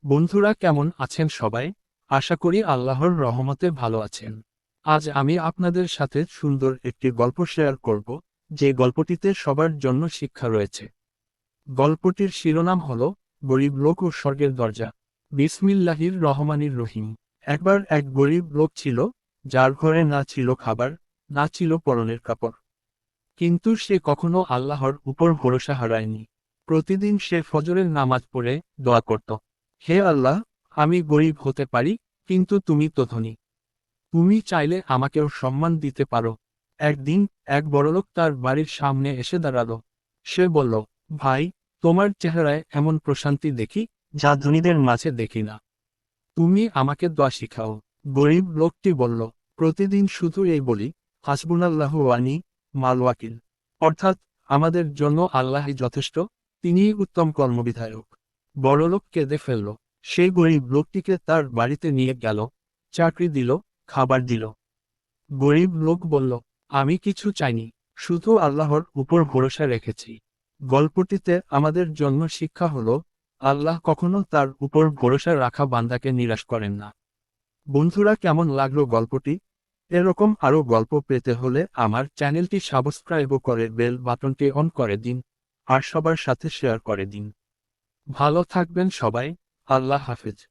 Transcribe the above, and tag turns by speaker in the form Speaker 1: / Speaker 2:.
Speaker 1: বন্ধুরা কেমন আছেন সবাই? আশা করি আল্লাহর রহমতে ভালো আছেন। আজ আমি আপনাদের সাথে সুন্দর একটি গল্প শেয়ার করব, যে গল্পটিতে সবার জন্য শিক্ষা রয়েছে। গল্পটির শিরোনাম হল গরিব লোক ও স্বর্গের দরজা। বিসমিল্লাহির রহমানির রহিম। একবার এক গরিব লোক ছিল, যার ঘরে না ছিল খাবার, না ছিল পরনের কাপড়। কিন্তু সে কখনো আল্লাহর উপর ভরসা হারায়নি। প্রতিদিন সে ফজরের নামাজ পড়ে দোয়া করত, হে আল্লাহ, আমি গরিব হতে পারি, কিন্তু তুমি তো ধনী। তুমি চাইলে আমাকেও সম্মান দিতে পারো। একদিন এক বড়লোক তার বাড়ির সামনে এসে দাঁড়ালো। সে বলল, ভাই, তোমার চেহারায় এমন প্রশান্তি দেখি, যা ধনীদের মাঝে দেখি না। তুমি আমাকে দোয়া শিখাও। গরিব লোকটি বলল, প্রতিদিন শুধু এই বলি, হাসবুনাল্লাহু ওয়া নি'মাল ওয়াকিল। অর্থাৎ, আমাদের জন্য আল্লাহই যথেষ্ট, তিনিই উত্তম কর্মবিধায়ক। বড়লোক কেঁদে ফেলল। সেই গরিব লোকটিকে তার বাড়িতে নিয়ে গেল, চাকরি দিল, খাবার দিল। গরিব লোক বলল, আমি কিছু চাইনি, শুধু আল্লাহর উপর ভরসা রেখেছি। গল্পটিতে আমাদের জন্য শিক্ষা হলো, আল্লাহ কখনো তার উপর ভরসা রাখা বান্দাকে নিরাশ করেন না। বন্ধুরা, কেমন লাগলো গল্পটি? এরকম আরও গল্প পেতে হলে আমার চ্যানেলটি সাবস্ক্রাইব করে বেল বাটনটি অন করে দিন, আর সবার সাথে শেয়ার করে দিন। ভালো থাকবেন সবাই। আল্লাহ হাফেজ।